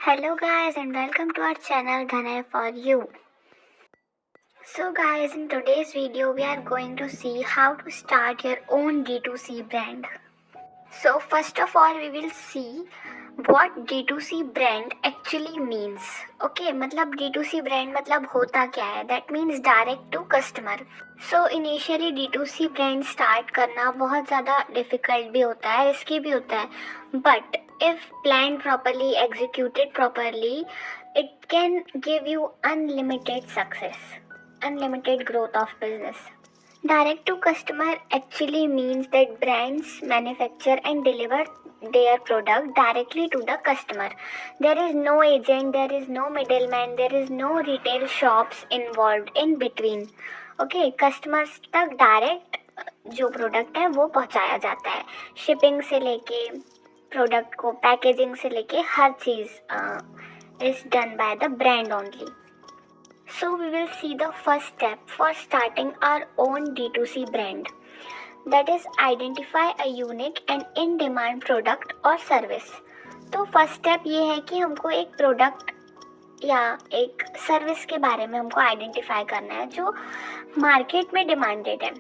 Hello guys and welcome to our channel Dhanay for you. So guys, in today's video we are going to see how to start your own D2C brand. So first of all we will see what D2C brand actually means. Okay, मतलब D2C brand मतलब होता क्या है? That means direct to customer. So initially D2C brand start करना बहुत ज़्यादा difficult भी होता है, risky भी होता है, but if planned properly, executed properly, it can give you unlimited success, unlimited growth of business. Direct to customer actually means that brands manufacture and deliver their product directly to the customer. There is no agent, there is no middleman, there is no retail shops involved in between. Okay, customers तक direct जो product है वो पहुंचाया जाता है. Shipping से लेके product को पैकेजिंग से लेके हर चीज़ is done by the brand only. So we will see the first step for starting our own D2C brand. That is identify a unique and in demand product or service. तो first step ये है कि हमको एक product या एक service के बारे में हमको आइडेंटिफाई करना है जो मार्केट में डिमांडेड है.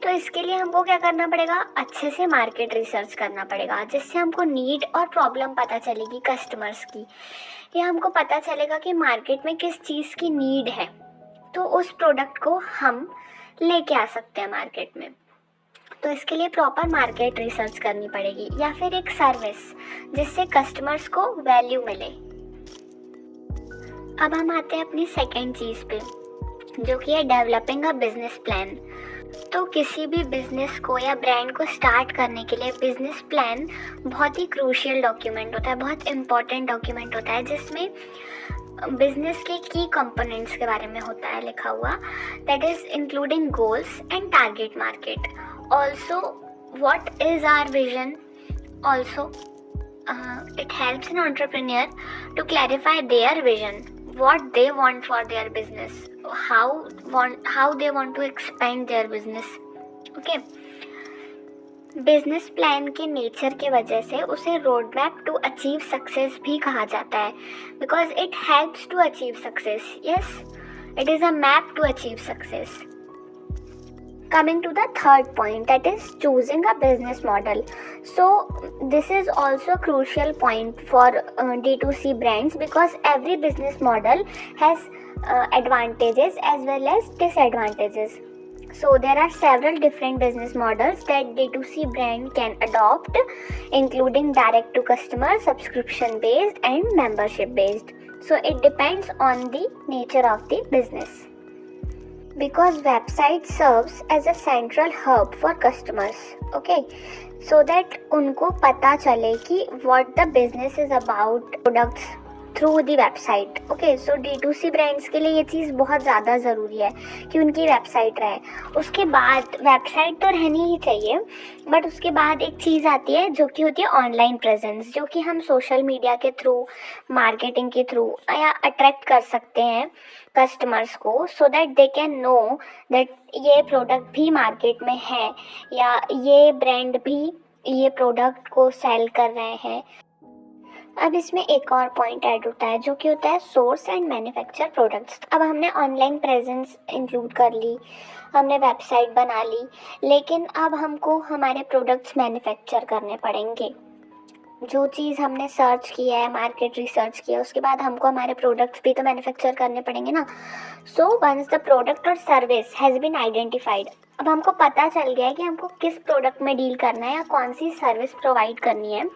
तो इसके लिए हमको क्या करना पड़ेगा, अच्छे से मार्केट रिसर्च करना पड़ेगा जिससे हमको नीड और प्रॉब्लम पता चलेगी कस्टमर्स की, या हमको पता चलेगा कि मार्केट में किस चीज़ की नीड है, तो उस प्रोडक्ट को हम लेके आ सकते हैं मार्केट में. तो इसके लिए प्रॉपर मार्केट रिसर्च करनी पड़ेगी, या फिर एक सर्विस जिससे कस्टमर्स को वैल्यू मिले. अब हम आते हैं अपनी सेकेंड चीज़ पे जो कि है डेवलपिंग अ बिजनेस प्लान. तो किसी भी बिजनेस को या ब्रांड को स्टार्ट करने के लिए बिजनेस प्लान बहुत ही क्रूशियल डॉक्यूमेंट होता है, बहुत इम्पॉर्टेंट डॉक्यूमेंट होता है जिसमें बिजनेस के की कंपोनेंट्स के बारे में होता है लिखा हुआ. That is including goals and target market, also what is our vision. Also it helps an entrepreneur to clarify their vision, what they want for their business, how they want to expand their business. Okay, business plan के nature के वजह से उसे road map to achieve success भी कहा जाता है, because it helps to achieve success. Yes, it is a map to achieve success. Coming to the third point, that is choosing a business model. So this is also a crucial point for D2C brands because every business model has advantages as well as disadvantages. So there are several different business models that D2C brand can adopt, including direct to customer, subscription based and membership based. So it depends on the nature of the business. Because website serves as a central hub for customers, okay, so that उनको पता चले कि what the business is about, products through the website. Okay, so D2C brands के लिए ये चीज़ बहुत ज़्यादा ज़रूरी है कि उनकी वेबसाइट रहे. उसके बाद वेबसाइट तो रहनी ही चाहिए, बट उसके बाद एक चीज़ आती है जो कि होती है ऑनलाइन प्रेजेंस, जो कि हम सोशल मीडिया के थ्रू, मार्केटिंग के थ्रू या अट्रैक्ट कर सकते हैं कस्टमर्स को, so that they can know that ये प्रोडक्ट भी मार्केट में है या ये ब्रांड भी ये प्रोडक्ट को सेल कर रहे हैं. अब इसमें एक और पॉइंट ऐड होता है जो कि होता है सोर्स एंड मैन्युफैक्चर प्रोडक्ट्स. अब हमने ऑनलाइन प्रेजेंस इंक्लूड कर ली, हमने वेबसाइट बना ली, लेकिन अब हमको हमारे प्रोडक्ट्स मैन्युफैक्चर करने पड़ेंगे. जो चीज़ हमने सर्च किया है, मार्केट रिसर्च किया, उसके बाद हमको हमारे प्रोडक्ट्स भी तो मैन्युफैक्चर करने पड़ेंगे ना. सो वंस द प्रोडक्ट और सर्विस हैज़ बीन आइडेंटिफाइड, अब हमको पता चल गया है कि हमको किस प्रोडक्ट में डील करना है या कौन सी सर्विस प्रोवाइड करनी है.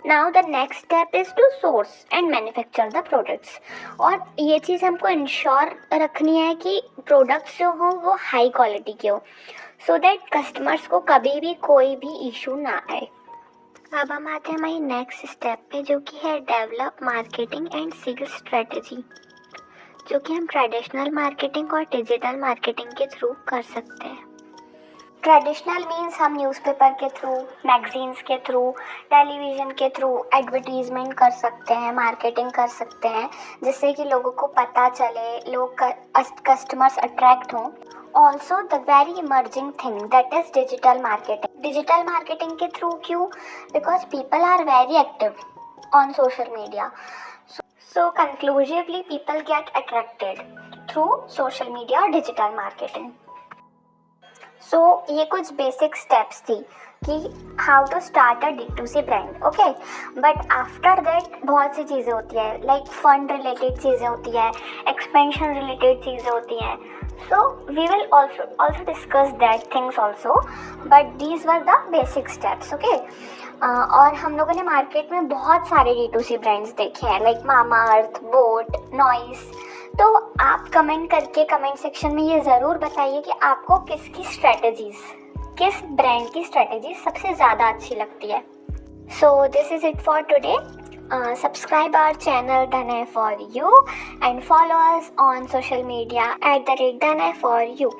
Now the next step is to source and manufacture the products. और ये चीज़ हमको इंश्योर रखनी है कि प्रोडक्ट्स जो हो वो हाई क्वालिटी के हो, सो दैट कस्टमर्स को कभी भी कोई भी इशू ना आए. अब हम आते हैं हमारी नेक्स्ट स्टेप पे जो कि है develop marketing and sales strategy, जो कि हम ट्रेडिशनल मार्केटिंग और डिजिटल मार्केटिंग के थ्रू कर सकते हैं. ट्रेडिशनल मीन्स हम न्यूज़पेपर के थ्रू, मैगजीन्स के थ्रू, टेलीविज़न के थ्रू एडवर्टीज़मेंट कर सकते हैं, मार्केटिंग कर सकते हैं जिससे कि लोगों को पता चले, लोग कस्टमर्स अट्रैक्ट हों. Also the very emerging thing that is digital marketing. Digital marketing के थ्रू क्यों? Because people are very active. on social media. So conclusively, people get attracted through social media or digital marketing. So ये कुछ basic steps थी कि how to start a D2C brand. Okay, but after that बहुत सी चीज़ें होती है, like fund related चीज़ें होती है, एक्सपेंशन रिलेटेड चीज़ें होती हैं. So we will also discuss that things also, but these were the basic steps. Okay, और हम लोगों ने मार्केट में बहुत सारे D2C ब्रांड्स देखे हैं, लाइक मामा अर्थ, बोट, नॉइस. तो आप कमेंट करके कमेंट सेक्शन में ये ज़रूर बताइए कि आपको किस ब्रांड की स्ट्रैटेजी सबसे ज़्यादा अच्छी लगती है. So this is it for today. Subscribe our channel Dhanay for You and follow us on social media @Dhanay for You.